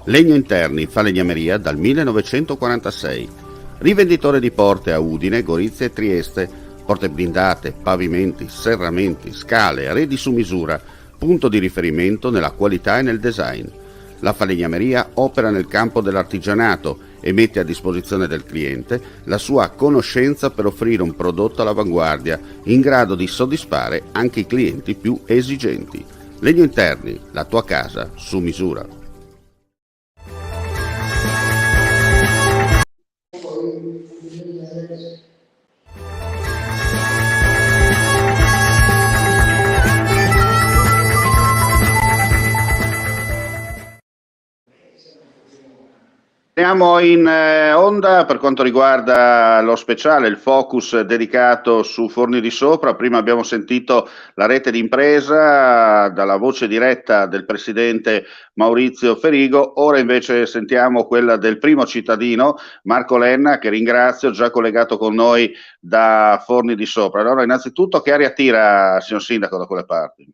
Legno Interni, falegnameria dal 1946. Rivenditore di porte a Udine, Gorizia e Trieste. Porte blindate, pavimenti, serramenti, scale, arredi su misura. Punto di riferimento nella qualità e nel design. La falegnameria opera nel campo dell'artigianato e mette a disposizione del cliente la sua conoscenza per offrire un prodotto all'avanguardia in grado di soddisfare anche i clienti più esigenti. Legno Interni, la tua casa su misura. Siamo in onda per quanto riguarda lo speciale, il focus dedicato su Forni di Sopra. Prima abbiamo sentito la rete d'impresa dalla voce diretta del presidente Maurizio Ferigo, ora invece sentiamo quella del primo cittadino, Marco Lenna, che ringrazio, già collegato con noi da Forni di Sopra. Allora, innanzitutto, che aria tira, signor Sindaco, da quelle parti?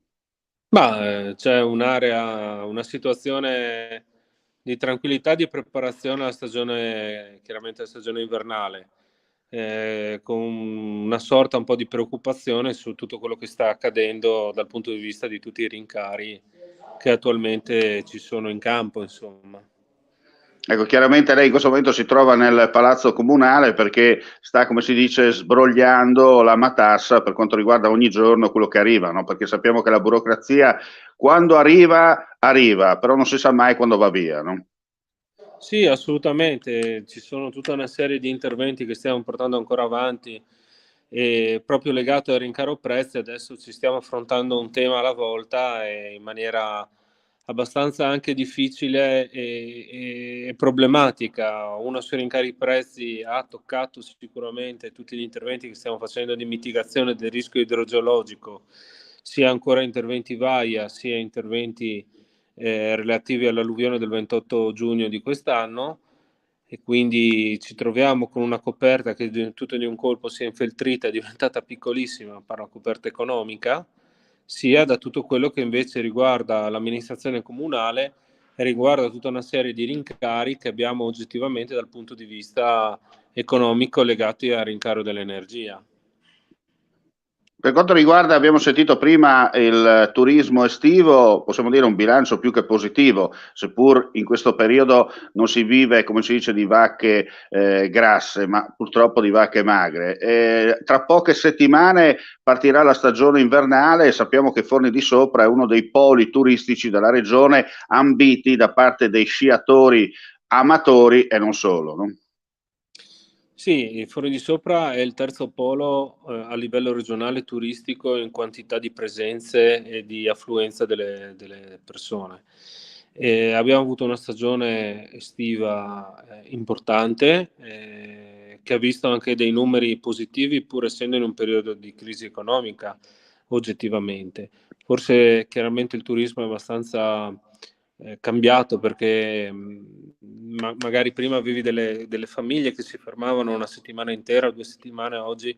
C'è una situazione di tranquillità, di preparazione alla stagione, chiaramente la stagione invernale, con una sorta un po' di preoccupazione su tutto quello che sta accadendo dal punto di vista di tutti i rincari che attualmente ci sono in campo, insomma. Ecco, chiaramente lei in questo momento si trova nel Palazzo Comunale perché sta, come si dice, sbrogliando la matassa per quanto riguarda ogni giorno quello che arriva, no? Perché sappiamo che la burocrazia quando arriva, arriva, però non si sa mai quando va via, no? Sì, assolutamente, ci sono tutta una serie di interventi che stiamo portando ancora avanti e proprio legato al rincaro prezzi adesso ci stiamo affrontando un tema alla volta e in maniera abbastanza anche difficile e problematica. Uno sui rincari prezzi ha toccato sicuramente tutti gli interventi che stiamo facendo di mitigazione del rischio idrogeologico, sia ancora interventi VAIA, sia interventi relativi all'alluvione del 28 giugno di quest'anno e quindi ci troviamo con una coperta che tutto di un colpo si è infeltrita, è diventata piccolissima, parlo coperta economica, sia da tutto quello che invece riguarda l'amministrazione comunale e riguarda tutta una serie di rincari che abbiamo oggettivamente dal punto di vista economico legati al rincaro dell'energia. Per quanto riguarda, abbiamo sentito prima il turismo estivo, possiamo dire un bilancio più che positivo, seppur in questo periodo non si vive, come si dice, di vacche grasse, ma purtroppo di vacche magre. Tra poche settimane partirà la stagione invernale e sappiamo che Forni di Sopra è uno dei poli turistici della regione ambiti da parte dei sciatori amatori e non solo, no? Sì, Forni di Sopra è il terzo polo a livello regionale turistico in quantità di presenze e di affluenza delle persone. Abbiamo avuto una stagione estiva importante che ha visto anche dei numeri positivi pur essendo in un periodo di crisi economica oggettivamente. Forse chiaramente il turismo è abbastanza cambiato perché magari prima avevi delle famiglie che si fermavano una settimana intera o 2 settimane, oggi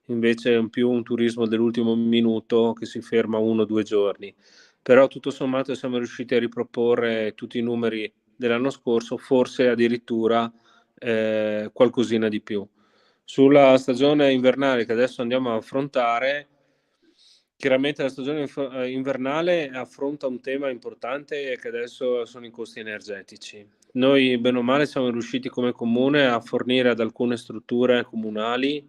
invece è più un turismo dell'ultimo minuto che si ferma 1 o 2 giorni. Però tutto sommato siamo riusciti a riproporre tutti i numeri dell'anno scorso, forse addirittura qualcosina di più. Sulla stagione invernale che adesso andiamo a affrontare, chiaramente la stagione invernale affronta un tema importante che adesso sono i costi energetici. Noi, bene o male, siamo riusciti come comune a fornire ad alcune strutture comunali,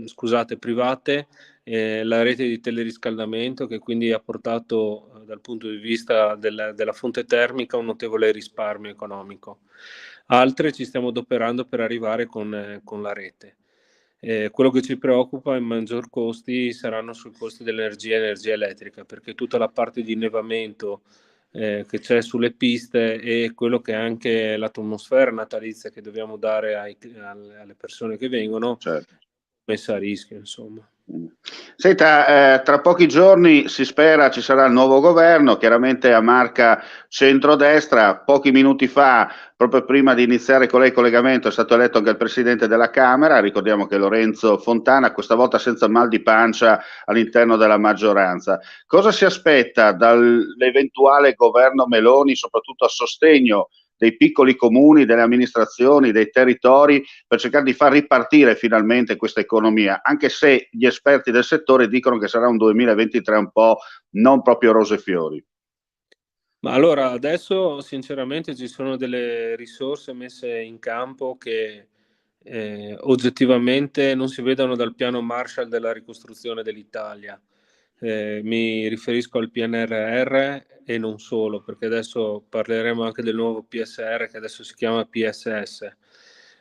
scusate, private, la rete di teleriscaldamento che quindi ha portato dal punto di vista della fonte termica un notevole risparmio economico. Altre ci stiamo adoperando per arrivare con la rete. Quello che ci preoccupa in maggior costi saranno sui costi dell'energia e energia elettrica, perché tutta la parte di innevamento che c'è sulle piste e quello che è anche l'atmosfera natalizia che dobbiamo dare alle persone che vengono, Certo. messa a rischio, insomma. Senta, tra pochi giorni si spera ci sarà il nuovo governo, chiaramente a marca centrodestra. Pochi minuti fa, proprio prima di iniziare con lei il collegamento, è stato eletto anche il presidente della Camera. Ricordiamo che Lorenzo Fontana, questa volta senza mal di pancia all'interno della maggioranza. Cosa si aspetta dall'eventuale governo Meloni, soprattutto a sostegno dei piccoli comuni, delle amministrazioni, dei territori, per cercare di far ripartire finalmente questa economia, anche se gli esperti del settore dicono che sarà un 2023 un po' non proprio rose e fiori. Ma allora, adesso sinceramente ci sono delle risorse messe in campo che oggettivamente non si vedono dal piano Marshall della ricostruzione dell'Italia. Mi riferisco al PNRR e non solo, perché adesso parleremo anche del nuovo PSR che adesso si chiama PSS.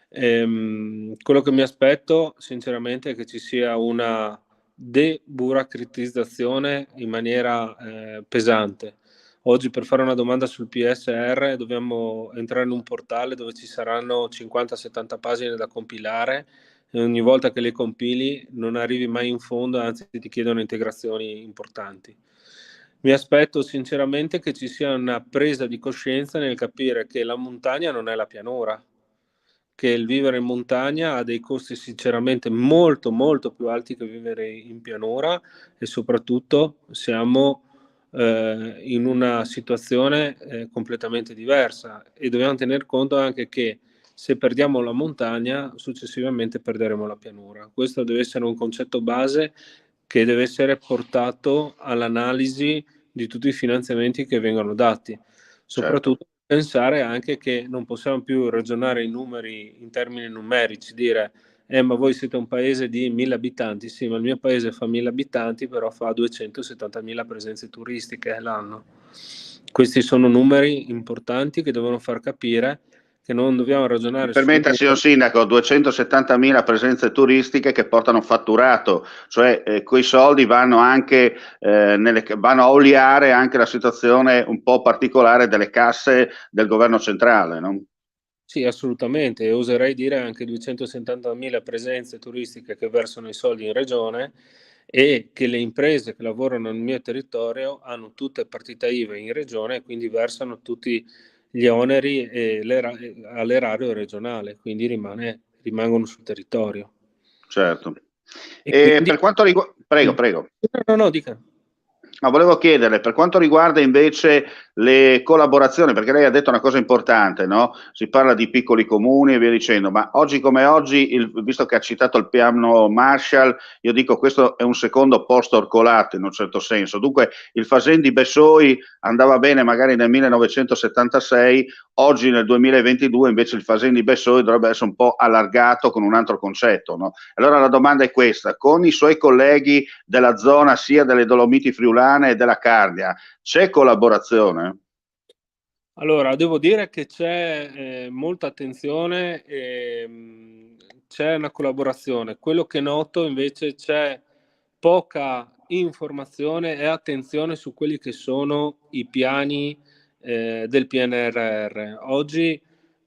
Quello che mi aspetto sinceramente è che ci sia una deburocratizzazione in maniera pesante. Oggi per fare una domanda sul PSR dobbiamo entrare in un portale dove ci saranno 50-70 pagine da compilare e ogni volta che le compili non arrivi mai in fondo, anzi ti chiedono integrazioni importanti. Mi aspetto sinceramente che ci sia una presa di coscienza nel capire che la montagna non è la pianura, che il vivere in montagna ha dei costi sinceramente molto molto più alti che vivere in pianura e soprattutto siamo in una situazione completamente diversa e dobbiamo tener conto anche che se perdiamo la montagna successivamente perderemo la pianura. Questo deve essere un concetto base che deve essere portato all'analisi di tutti i finanziamenti che vengono dati, Certo. soprattutto pensare anche che non possiamo più ragionare in numeri, in termini numerici, dire ma voi siete un paese di 1000 abitanti, sì, ma il mio paese fa 1000 abitanti, però fa 270.000 presenze turistiche l'anno. Questi sono numeri importanti che devono far capire che non dobbiamo Mi ragionare su permetta, signor numeri. Sindaco, 270.000 presenze turistiche che portano fatturato, cioè quei soldi vanno anche vanno a oliare anche la situazione un po' particolare delle casse del governo centrale, no? Sì, assolutamente, e oserei dire anche 270.000 presenze turistiche che versano i soldi in regione e che le imprese che lavorano nel mio territorio hanno tutte partita IVA in regione e quindi versano tutti gli oneri all'erario regionale, quindi rimangono sul territorio. Certo. E E quindi... per quanto riguarda... Prego, Mm. prego. No, no, dica. Ma volevo chiederle, per quanto riguarda invece le collaborazioni, perché lei ha detto una cosa importante, no? Si parla di piccoli comuni e via dicendo, ma oggi come oggi, visto che ha citato il piano Marshall, io dico questo è un secondo posto orcolato in un certo senso. Dunque il Fasen di Bessoi andava bene magari nel 1976, oggi nel 2022 invece il Fasen di Bessoi dovrebbe essere un po' allargato con un altro concetto, no? Allora la domanda è questa, con i suoi colleghi della zona sia delle Dolomiti Friulane e della Carnia, c'è collaborazione? Allora, devo dire che c'è molta attenzione e c'è una collaborazione. Quello che noto invece c'è poca informazione e attenzione su quelli che sono i piani del PNRR.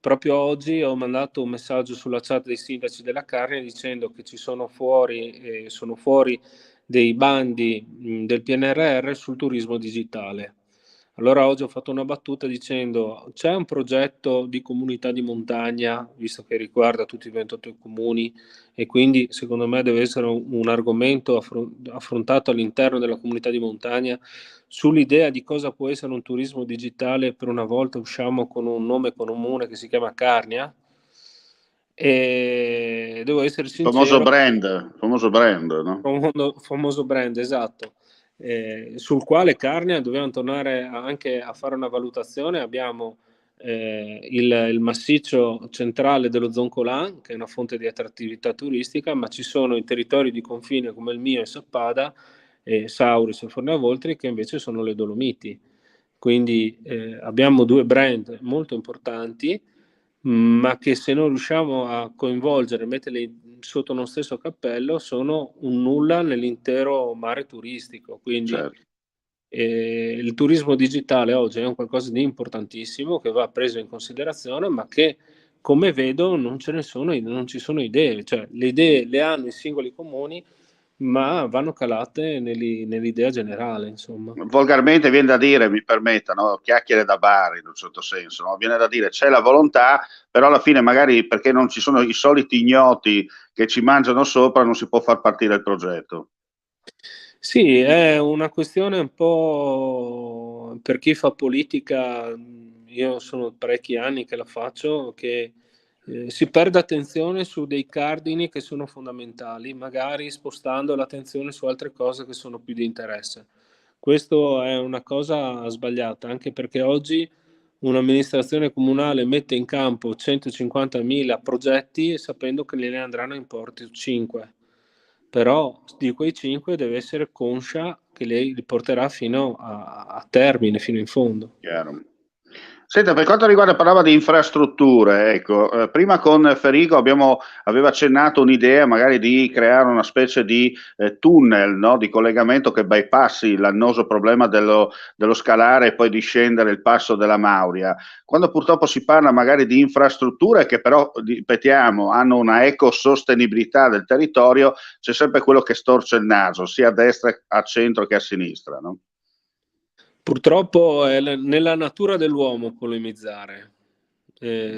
Proprio oggi, ho mandato un messaggio sulla chat dei sindaci della Carnia dicendo che sono fuori dei bandi del PNRR sul turismo digitale. Allora oggi ho fatto una battuta dicendo c'è un progetto di comunità di montagna, visto che riguarda tutti i 28 comuni e quindi secondo me deve essere un argomento affrontato all'interno della comunità di montagna sull'idea di cosa può essere un turismo digitale. Per una volta usciamo con un nome comune che si chiama Carnia e devo essere sincero, Famoso brand, no? famoso brand, esatto, sul quale Carnia dobbiamo tornare anche a fare una valutazione. Abbiamo il massiccio centrale dello Zoncolan, che è una fonte di attrattività turistica, ma ci sono i territori di confine come il mio e Sappada, Sauris e Fornavoltri, che invece sono le Dolomiti. Quindi abbiamo due brand molto importanti, ma che se non riusciamo a coinvolgere, metterli sotto uno stesso cappello, sono un nulla nell'intero mare turistico. Quindi Certo. il turismo digitale oggi è un qualcosa di importantissimo che va preso in considerazione, ma che come vedo non ci sono idee, cioè le idee le hanno i singoli comuni, ma vanno calate nell'idea generale, insomma. Volgarmente viene da dire, mi permetta, no? Chiacchiere da bar in un certo senso, no? Viene da dire c'è la volontà, però alla fine magari perché non ci sono i soliti ignoti che ci mangiano sopra non si può far partire il progetto. Sì, è una questione un po' per chi fa politica, io sono parecchi anni che la faccio, che si perde attenzione su dei cardini che sono fondamentali, magari spostando l'attenzione su altre cose che sono più di interesse. Questo è una cosa sbagliata, anche perché oggi un'amministrazione comunale mette in campo 150.000 progetti sapendo che ne andranno in porto 5. Però di quei 5 deve essere conscia che lei li porterà fino a termine, fino in fondo. Chiaro. Senta, per quanto riguarda, parlava di infrastrutture, ecco, prima con Ferigo aveva accennato un'idea magari di creare una specie di tunnel, no, di collegamento che bypassi l'annoso problema dello scalare e poi di scendere il passo della Mauria. Quando purtroppo si parla magari di infrastrutture che però, ripetiamo, hanno una ecosostenibilità del territorio, c'è sempre quello che storce il naso, sia a destra, a centro che a sinistra, no? Purtroppo è nella natura dell'uomo polemizzare,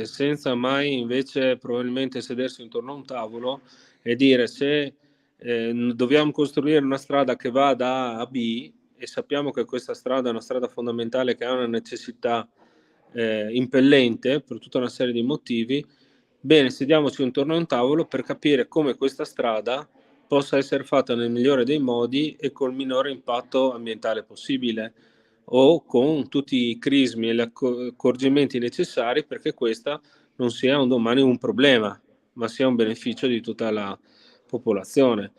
senza mai invece probabilmente sedersi intorno a un tavolo e dire se dobbiamo costruire una strada che va da A a B e sappiamo che questa strada è una strada fondamentale che ha una necessità impellente per tutta una serie di motivi, bene, sediamoci intorno a un tavolo per capire come questa strada possa essere fatta nel migliore dei modi e col minore impatto ambientale possibile o con tutti i crismi e gli accorgimenti necessari perché questa non sia un domani un problema, ma sia un beneficio di tutta la popolazione.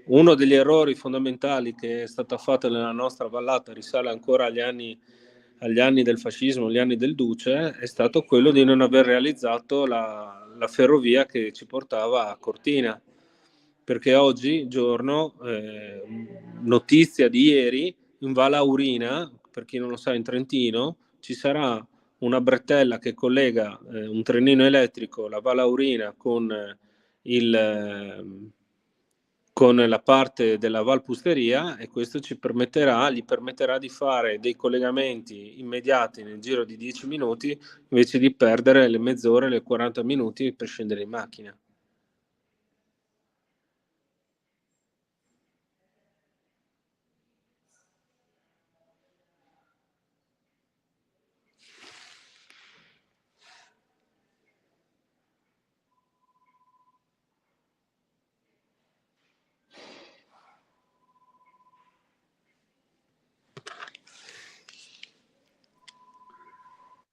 Uno degli errori fondamentali che è stato fatto nella nostra vallata risale ancora agli anni del fascismo, agli anni del Duce, è stato quello di non aver realizzato la ferrovia che ci portava a Cortina. Perché oggi, giorno, notizia di ieri, in Val Aurina, per chi non lo sa in Trentino, ci sarà una bretella che collega un trenino elettrico, la Val Aurina, con la parte della Valpusteria e questo gli permetterà di fare dei collegamenti immediati nel giro di 10 minuti invece di perdere le mezz'ore, le 40 minuti per scendere in macchina.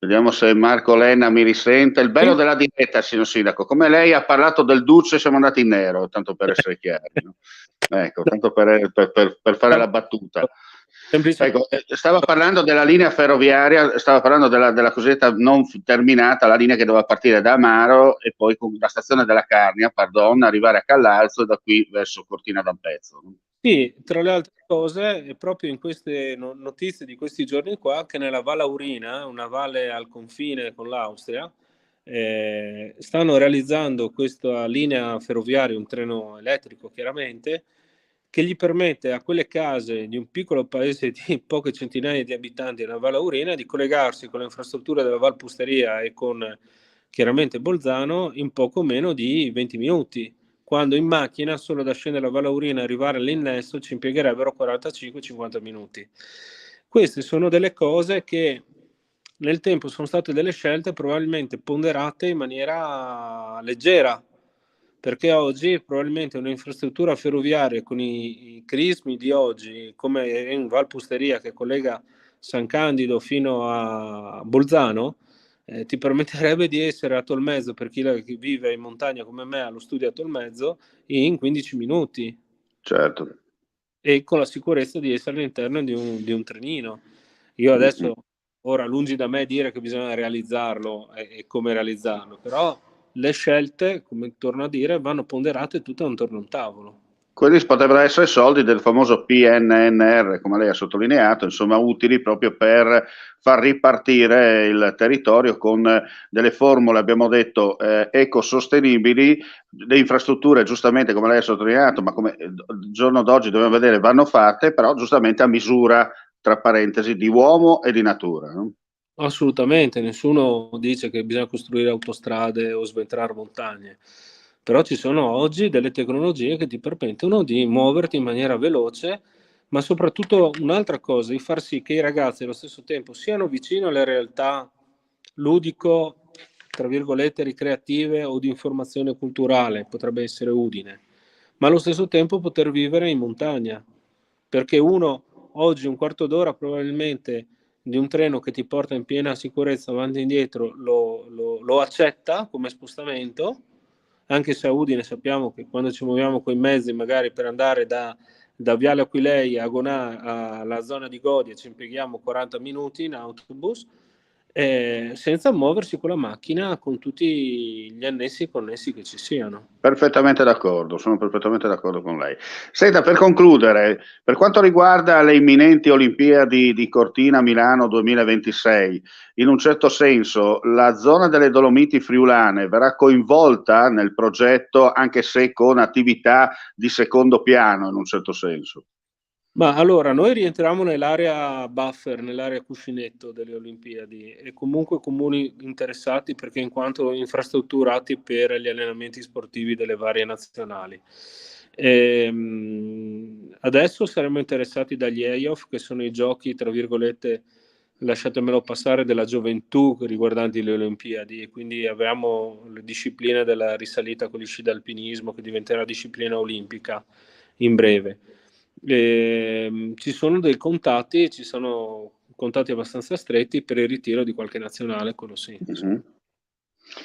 Vediamo se Marco Lenna mi risente. Il bello Sì? della diretta, signor Sindaco, come lei ha parlato del Duce, siamo andati in nero, tanto per essere chiari, no? Ecco, tanto per fare la battuta. Ecco, Semplicemente stava parlando della linea ferroviaria, stava parlando della cosiddetta non terminata, la linea che doveva partire da Amaro e poi con la stazione della Carnia, pardon, arrivare a Callalzo e da qui verso Cortina d'Ampezzo. sì, tra le altre cose, è proprio in queste notizie di questi giorni qua che nella Val Aurina, una valle al confine con l'Austria, stanno realizzando questa linea ferroviaria, un treno elettrico chiaramente, che gli permette a quelle case di un piccolo paese di poche centinaia di abitanti nella Val Aurina di collegarsi con le infrastrutture della Val Pusteria e con chiaramente Bolzano in poco meno di 20 minuti quando in macchina solo da scendere a Valaurina e arrivare all'innesto ci impiegherebbero 45-50 minuti. Queste sono delle cose che nel tempo sono state delle scelte probabilmente ponderate in maniera leggera, perché oggi probabilmente un'infrastruttura ferroviaria con i crismi di oggi, come in Valpusteria che collega San Candido fino a Bolzano, ti permetterebbe di essere a Tolmezzo per chi vive in montagna come me, allo studio a Tolmezzo, in 15 minuti Certo. e con la sicurezza di essere all'interno di un trenino. Io adesso, ora lungi da me dire che bisogna realizzarlo e come realizzarlo, però le scelte, come torno a dire, vanno ponderate tutte attorno a un tavolo. Quelli potrebbero essere soldi del famoso PNNR, come lei ha sottolineato, insomma, utili proprio per far ripartire il territorio con delle formule, abbiamo detto, ecosostenibili, le infrastrutture, giustamente, come lei ha sottolineato, ma come il giorno d'oggi dobbiamo vedere, vanno fatte, però giustamente a misura, tra parentesi, di uomo e di natura, no? Assolutamente, nessuno dice che bisogna costruire autostrade o sventrare montagne, però ci sono oggi delle tecnologie che ti permettono di muoverti in maniera veloce, ma soprattutto un'altra cosa, di far sì che i ragazzi allo stesso tempo siano vicino alle realtà ludico, tra virgolette, ricreative o di informazione culturale, potrebbe essere Udine, ma allo stesso tempo poter vivere in montagna, perché uno oggi un quarto d'ora probabilmente di un treno che ti porta in piena sicurezza avanti e indietro lo accetta come spostamento, anche se a Udine sappiamo che quando ci muoviamo con i mezzi, magari per andare da Viale Aquilei a Gonà alla zona di Godia ci impieghiamo 40 minuti in autobus, senza muoversi con la macchina con tutti gli annessi e connessi che ci siano. Perfettamente d'accordo, sono perfettamente d'accordo con lei. Senta, per concludere, per quanto riguarda le imminenti Olimpiadi di Cortina Milano 2026, in un certo senso la zona delle Dolomiti Friulane verrà coinvolta nel progetto, anche se con attività di secondo piano, in un certo senso. Ma allora, noi rientriamo nell'area buffer, nell'area cuscinetto delle Olimpiadi e comunque comuni interessati perché in quanto infrastrutturati per gli allenamenti sportivi delle varie nazionali. Adesso saremo interessati dagli EIOF, che sono i giochi, tra virgolette, lasciatemelo passare, della gioventù riguardanti le Olimpiadi, e quindi abbiamo le discipline della risalita con gli sci d'alpinismo che diventerà disciplina olimpica in breve. Ci sono dei contatti, ci sono contatti abbastanza stretti per il ritiro di qualche nazionale, quello sì. Mhm.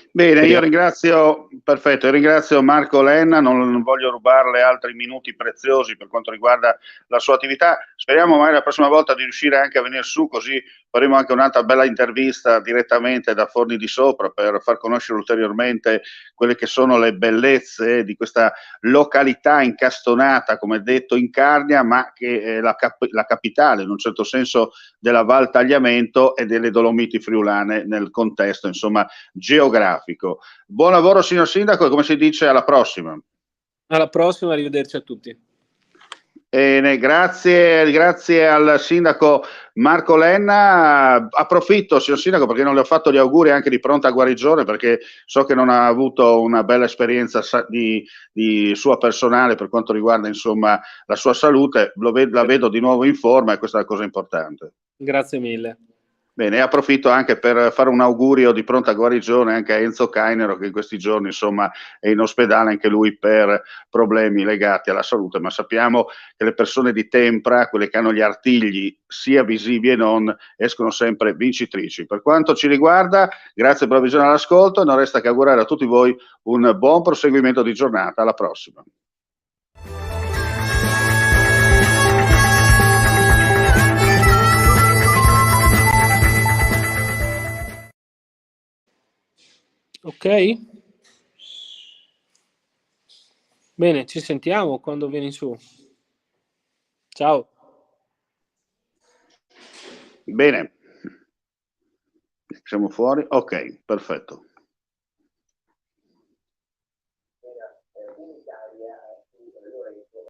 Bene, io Speriamo. ringrazio, perfetto, io ringrazio Marco Lenna, non voglio rubarle altri minuti preziosi per quanto riguarda la sua attività. Speriamo magari la prossima volta di riuscire anche a venire su, così faremo anche un'altra bella intervista direttamente da Forni di Sopra per far conoscere ulteriormente quelle che sono le bellezze di questa località incastonata, come detto, in Carnia, ma che è la capitale in un certo senso della Val Tagliamento e delle Dolomiti Friulane nel contesto, insomma, geografico. Buon lavoro signor Sindaco e come si dice alla prossima. Alla prossima, arrivederci a tutti. Bene, grazie al sindaco Marco Lenna. Approfitto, signor sindaco, perché non le ho fatto gli auguri anche di pronta guarigione, perché so che non ha avuto una bella esperienza di sua personale per quanto riguarda insomma la sua salute. La vedo di nuovo in forma e questa è la cosa importante. Grazie mille. Bene, approfitto anche per fare un augurio di pronta guarigione anche a Enzo Cainero, che in questi giorni insomma è in ospedale anche lui per problemi legati alla salute, ma sappiamo che le persone di tempra, quelle che hanno gli artigli sia visivi e non, escono sempre vincitrici. Per quanto ci riguarda, grazie per la visione all'ascolto e non resta che augurare a tutti voi un buon proseguimento di giornata. Alla prossima. Ok? Bene, ci sentiamo quando vieni su. Ciao. Bene, siamo fuori? Ok, perfetto.